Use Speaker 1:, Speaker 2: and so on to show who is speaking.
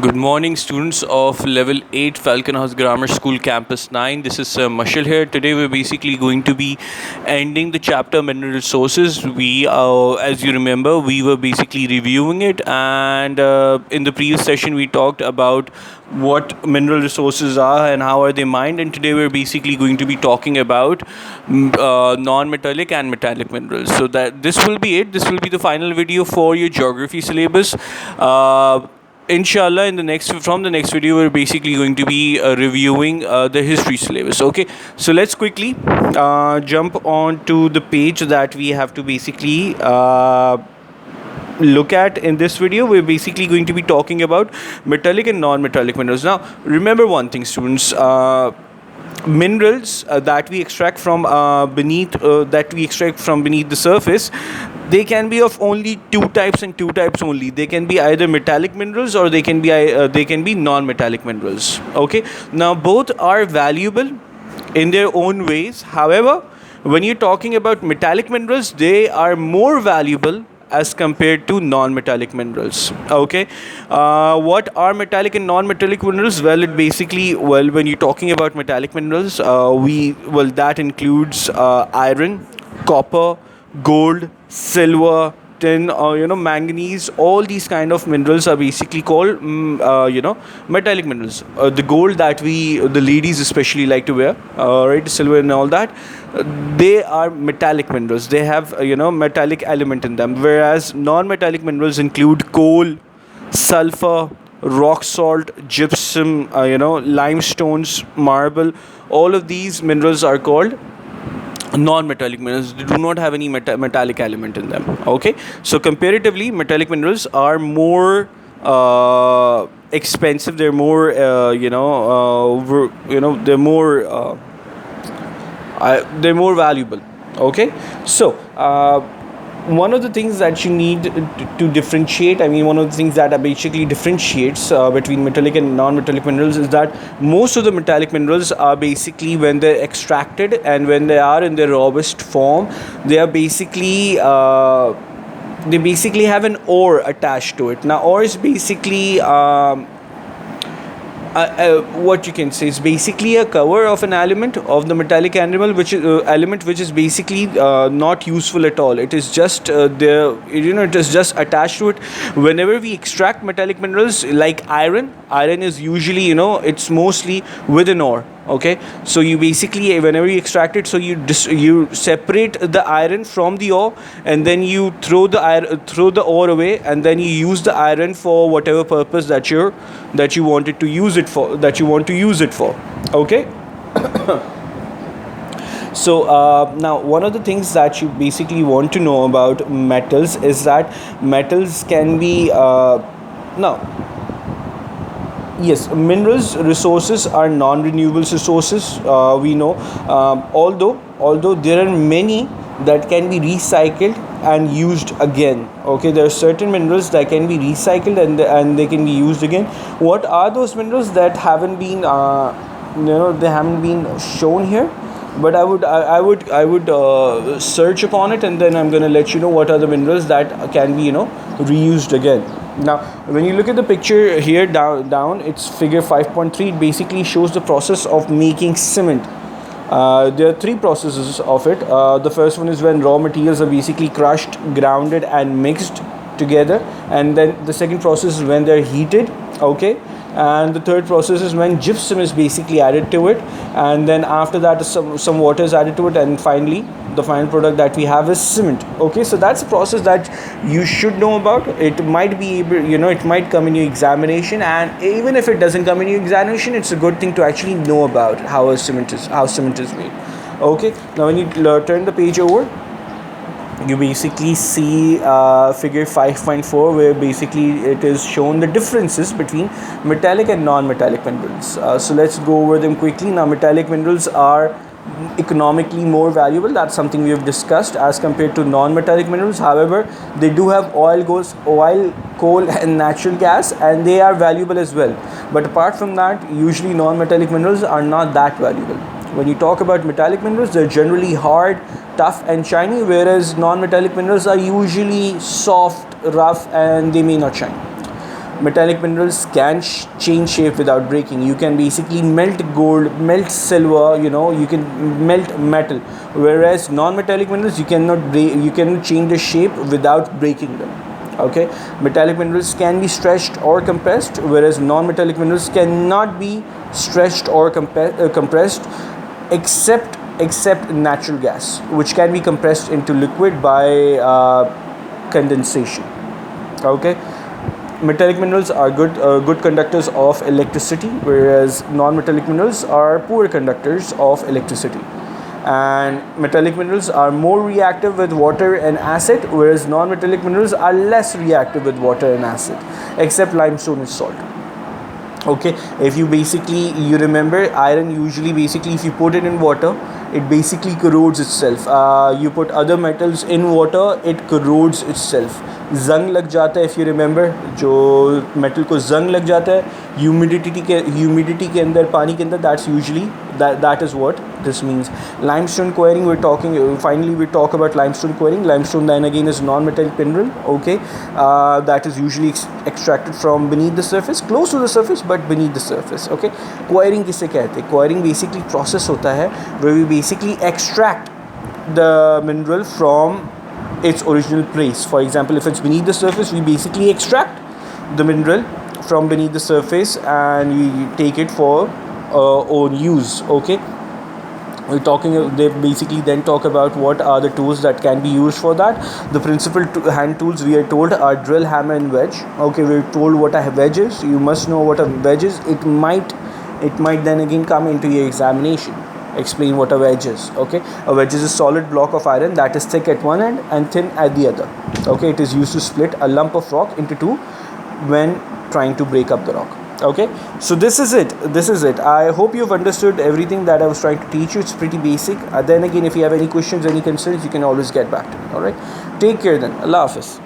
Speaker 1: Good morning, students of Level 8 Falcon House Grammar School Campus 9. This is Mashal here. Today, we're basically going to be ending the chapter Mineral Resources. As you remember, we were basically reviewing it, and in the previous session, we talked about what mineral resources are and how are they mined. And today, we're basically going to be talking about non-metallic and metallic minerals. So that this will be it. This will be the final video for your geography syllabus. Inshallah, in the next video we're basically going to be reviewing the history syllabus. Okay, so let's quickly jump on to the page that we have to basically look at. In this video we're basically going to be talking about metallic and non-metallic minerals. Now remember one thing, students. Minerals that we extract from beneath the surface, they can be of only two types and two types only. They can be either metallic minerals or they can be non-metallic minerals. Okay, now both are valuable in their own ways. However, when you're talking about metallic minerals, they are more valuable as compared to non-metallic minerals. Okay, what are metallic and non-metallic minerals? Well, when you're talking about metallic minerals, that includes iron, copper, gold, silver, tin, manganese. All these kind of minerals are basically called metallic minerals. The gold that the ladies especially like to wear, right, silver and all that, they are metallic minerals. They have metallic element in them. Whereas non-metallic minerals include coal, sulfur, rock salt, gypsum, limestones, marble. All of these minerals are called non-metallic minerals. They do not have any metallic element in them. Okay, so comparatively metallic minerals are more expensive. They're more they're more valuable. Okay, so one of the things that you need to differentiate, one of the things that basically differentiates between metallic and non-metallic minerals is that most of the metallic minerals are basically, when they're extracted and when they are in their rawest form, they are basically they basically have an ore attached to it. Now ore is basically what you can say is basically a cover of an element of the metallic animal, which is basically not useful at all. It is just there, it is just attached to it. Whenever we extract metallic minerals like iron is usually, it's mostly with an ore. Okay, so you basically, whenever you extract it, so you separate the iron from the ore, and then you throw the ore away, and then you use the iron for whatever purpose that you want to use it for. Okay. So now one of the things that you basically want to know about metals is that metals can be now yes, minerals resources are non-renewable resources. We know, although there are many that can be recycled and used again. Okay, there are certain minerals that can be recycled and they can be used again. What are those minerals that haven't been they haven't been shown here? But I would search upon it, and then I'm going to let you know what are the minerals that can be reused again. Now when you look at the picture here down, it's figure 5.3. It basically shows the process of making cement. There are three processes of it. The first one is when raw materials are basically crushed, grounded and mixed together, and then the second process is when they're heated. Okay, and the third process is when gypsum is basically added to it, and then after that some water is added to it, and finally the final product that we have is cement. Okay, so that's a process that you should know about. It might be it might come in your examination, and even if it doesn't come in your examination, it's a good thing to actually know about how cement is made. Okay, now when you turn the page over, you basically see figure 5.4, where basically it is shown the differences between metallic and non-metallic minerals. So let's go over them quickly. Now metallic minerals are economically more valuable. That's something we have discussed as compared to non-metallic minerals. However, they do have oil, coal and natural gas, and they are valuable as well. But apart from that, usually non-metallic minerals are not that valuable. When you talk about metallic minerals, they're generally hard, tough and shiny, whereas non-metallic minerals are usually soft, rough, and they may not shine. Metallic minerals can change shape without breaking. You can basically melt gold, melt silver, you can melt metal, whereas non-metallic minerals you cannot break, you cannot change the shape without breaking them. Okay, metallic minerals can be stretched or compressed, whereas non-metallic minerals cannot be stretched or compressed, except natural gas, which can be compressed into liquid by condensation. Okay, metallic minerals are good conductors of electricity, whereas non-metallic minerals are poor conductors of electricity. And metallic minerals are more reactive with water and acid, whereas non-metallic minerals are less reactive with water and acid, except limestone and salt. Okay, if you remember, iron usually, basically, if you put it in water, it basically corrodes itself. You put other metals in water, it corrodes itself. जंग लग जाता है, if you remember, जो metal को जंग लग जाता है humidity के अंदर, पानी के अंदर, that's usually that is what this means. Limestone quarrying, finally we talk about limestone quarrying. Limestone then again is non-metallic mineral. Okay, that is usually extracted from beneath the surface, close to the surface but beneath the surface. Okay, quarrying किसे कहते हैं? Quarrying basically process होता है where we basically extract the mineral from its original place. For example, if it's beneath the surface, we basically extract the mineral from beneath the surface and we take it for own use. Okay, they basically then talk about what are the tools that can be used for that. The principal hand tools, we are told, are drill, hammer and wedge. Okay, we're told what a wedge is. You must know what a wedge is. It might then again come into your examination. Explain what a wedge is. Okay, a wedge is a solid block of iron that is thick at one end and thin at the other. Okay, it is used to split a lump of rock into two when trying to break up the rock. Okay, so this is it. I hope you've understood everything that I was trying to teach you. It's pretty basic. Then again, if you have any questions, any concerns, you can always get back to me. All right, take care then. Allah Hafiz.